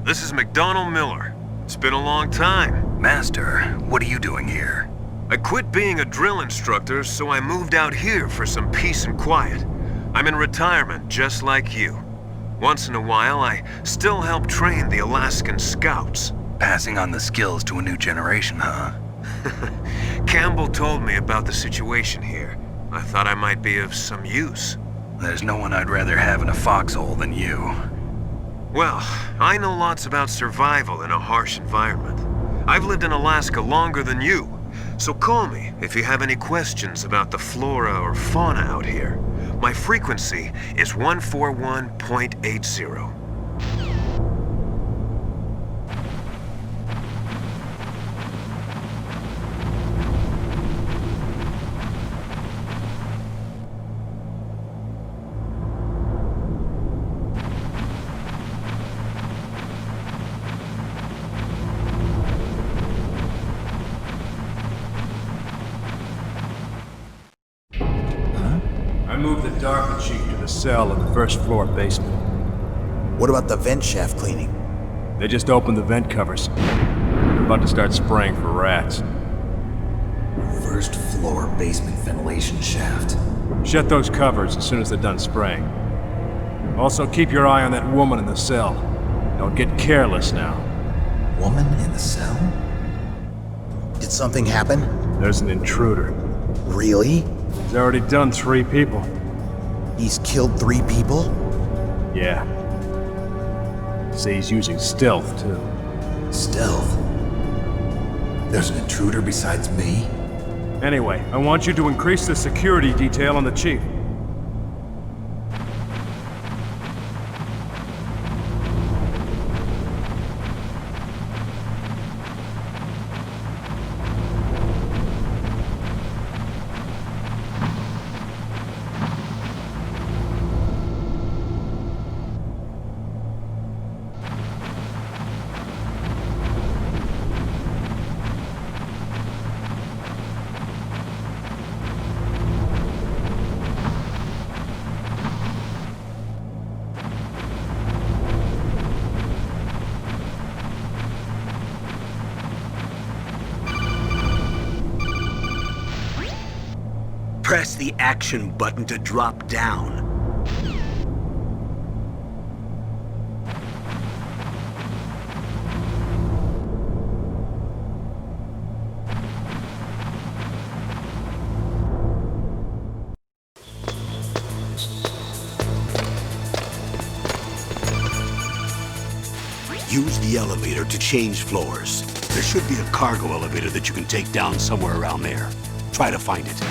This is McDonald Miller. It's been a long time. Master, what are you doing here? I quit being a drill instructor, so I moved out here for some peace and quiet. I'm in retirement, just like you. Once in a while, I still help train the Alaskan Scouts. Passing on the skills to a new generation, huh? Campbell told me about the situation here. I thought I might be of some use. There's no one I'd rather have in a foxhole than you. Well, I know lots about survival in a harsh environment. I've lived in Alaska longer than you, so call me if you have any questions about the flora or fauna out here. My frequency is 141.80. I moved the DARPA chief to the cell in the first floor basement. What about the vent shaft cleaning? They just opened the vent covers. They're about to start spraying for rats. First floor basement ventilation shaft. Shut those covers as soon as they're done spraying. Also, keep your eye on that woman in the cell. Don't get careless now. Woman in the cell? Did something happen? There's an intruder. Really? He's already done 3 people. He's killed 3 people? Yeah. Say he's using stealth, too. Stealth? There's an intruder besides me? Anyway, I want you to increase the security detail on the chief. Press the action button to drop down. Use the elevator to change floors. There should be a cargo elevator that you can take down somewhere around there. Try to find it.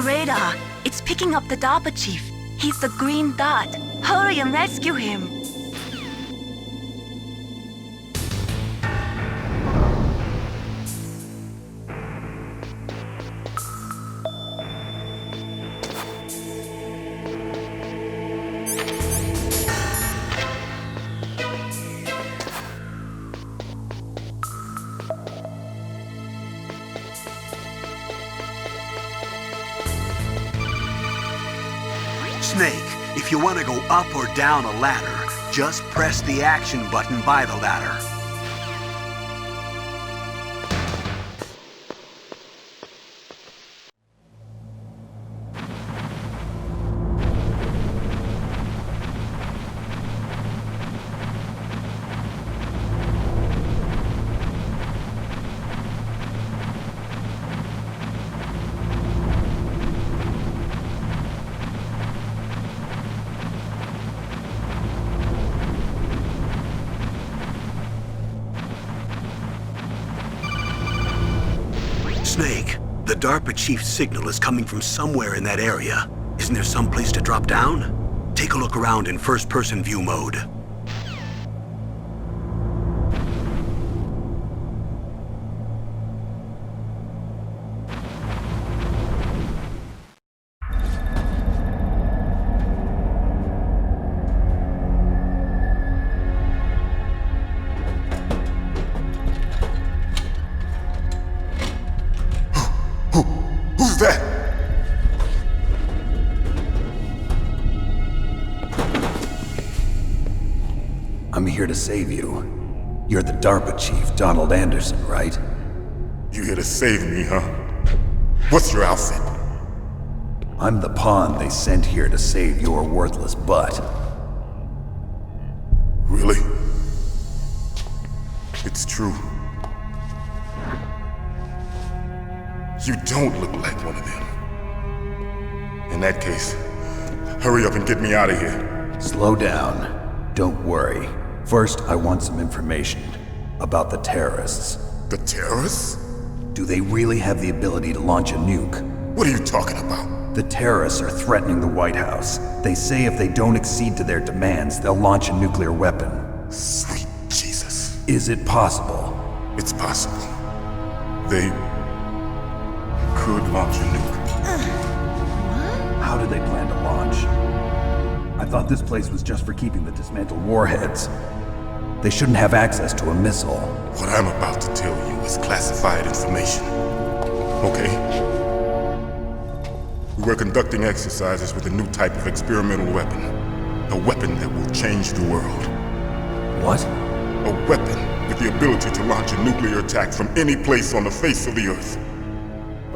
radar. It's picking up the DARPA chief. He's the green dot. Hurry and rescue him. Snake, if you want to go up or down a ladder, just press the action button by the ladder. Snake, the DARPA chief's signal is coming from somewhere in that area. Isn't there some place to drop down? Take a look around in first-person view mode. Who's that? I'm here to save you. You're the DARPA chief, Donald Anderson, right? You here to save me, huh? What's your outfit? I'm the pawn they sent here to save your worthless butt. Really? It's true. You don't look like one of them. In that case, hurry up and get me out of here. Slow down. Don't worry. First, I want some information about the terrorists. The terrorists? Do they really have the ability to launch a nuke? What are you talking about? The terrorists are threatening the White House. They say if they don't accede to their demands, they'll launch a nuclear weapon. Sweet Jesus. Is it possible? It's possible. They could launch a nuke. How do they plan to launch? I thought this place was just for keeping the dismantled warheads. They shouldn't have access to a missile. What I'm about to tell you is classified information. Okay? We were conducting exercises with a new type of experimental weapon. A weapon that will change the world. What? A weapon with the ability to launch a nuclear attack from any place on the face of the Earth.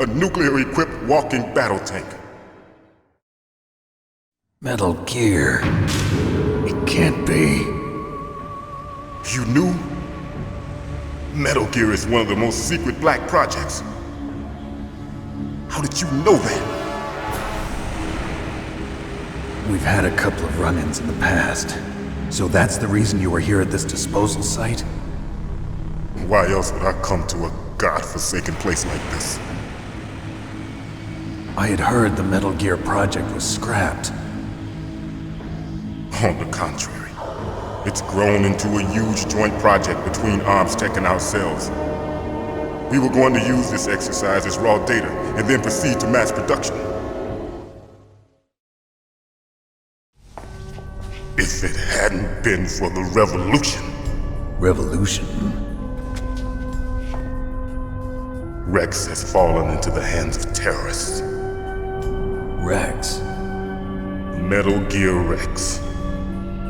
A nuclear-equipped walking battle tank. Metal Gear. It can't be. You knew? Metal Gear is one of the most secret black projects. How did you know that? We've had a couple of run-ins in the past. So that's the reason you were here at this disposal site? Why else would I come to a godforsaken place like this? I had heard the Metal Gear project was scrapped. On the contrary, it's grown into a huge joint project between Arms Tech and ourselves. We were going to use this exercise as raw data and then proceed to mass production. If it hadn't been for the revolution. Revolution? Rex has fallen into the hands of terrorists. Rex? Metal Gear Rex.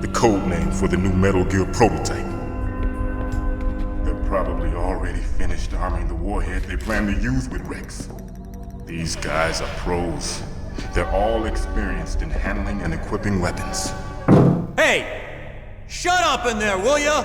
The code name for the new Metal Gear prototype. They're probably already finished arming the warhead they plan to use with Rex. These guys are pros. They're all experienced in handling and equipping weapons. Hey! Shut up in there, will ya?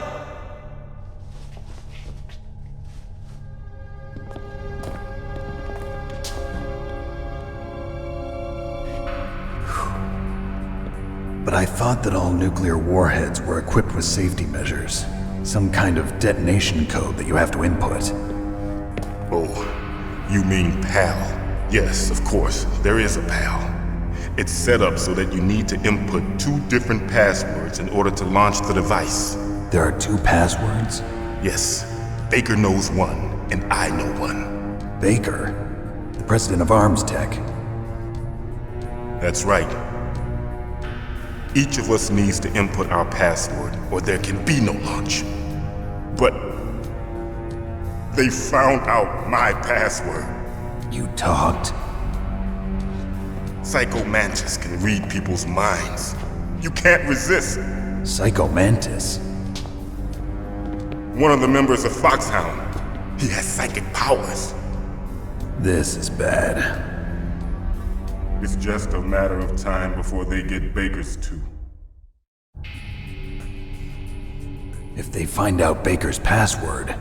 But I thought that all nuclear warheads were equipped with safety measures. Some kind of detonation code that you have to input. Oh, you mean PAL. Yes, of course, there is a PAL. It's set up so that you need to input 2 different passwords in order to launch the device. There are 2 passwords? Yes, Baker knows one, and I know one. Baker? The president of Arms Tech. That's right. Each of us needs to input our password, or there can be no launch. But they found out my password. You talked? Psycho Mantis can read people's minds. You can't resist. Psycho Mantis? One of the members of FOXHOUND. He has psychic powers. This is bad. It's just a matter of time before they get Baker's too. If they find out Baker's password...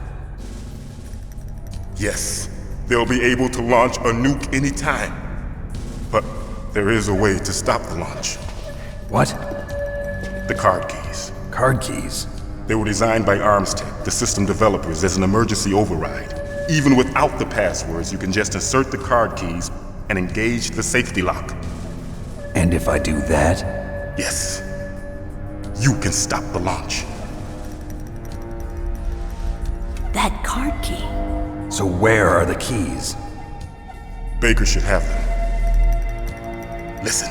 Yes, they'll be able to launch a nuke anytime. But there is a way to stop the launch. What? The card keys. Card keys? They were designed by Arms Tech, the system developers, as an emergency override. Even without the passwords, you can just insert the card keys and engage the safety lock. And if I do that? Yes. You can stop the launch. That card key. So where are the keys? Baker should have them. Listen,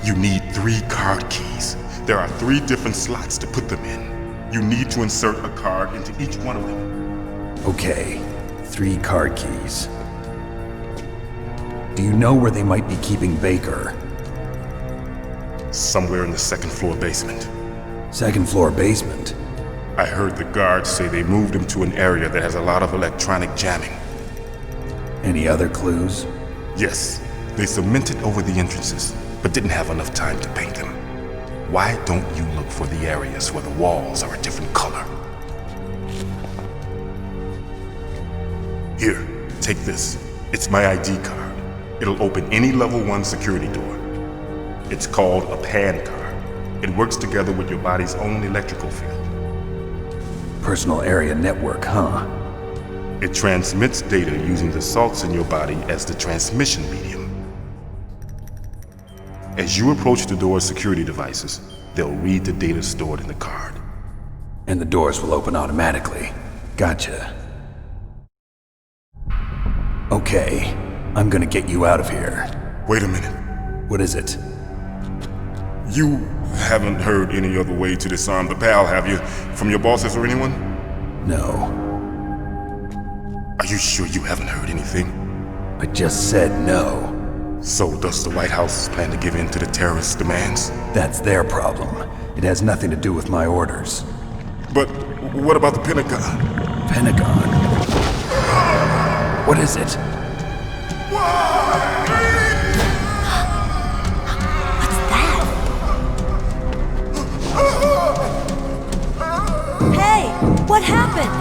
you need 3 card keys. There are 3 different slots to put them in. You need to insert a card into each one of them. Okay, 3 card keys. Do you know where they might be keeping Baker? Somewhere in the 2nd floor basement. 2nd floor basement? I heard the guards say they moved him to an area that has a lot of electronic jamming. Any other clues? Yes, they cemented over the entrances, but didn't have enough time to paint them. Why don't you look for the areas where the walls are a different color? Here, take this. It's my ID card. It'll open any level 1 security door. It's called a PAN card. It works together with your body's own electrical field. Personal area network, huh? It transmits data using the salts in your body as the transmission medium. As you approach the door's security devices, they'll read the data stored in the card. And the doors will open automatically. Gotcha. Okay, I'm gonna get you out of here. Wait a minute. What is it? You haven't heard any other way to disarm the PAL, have you? From your bosses or anyone? No. Are you sure you haven't heard anything? I just said no. So does the White House plan to give in to the terrorists' demands? That's their problem. It has nothing to do with my orders. But what about the Pentagon? Pentagon? What is it? What's that? Hey, what happened?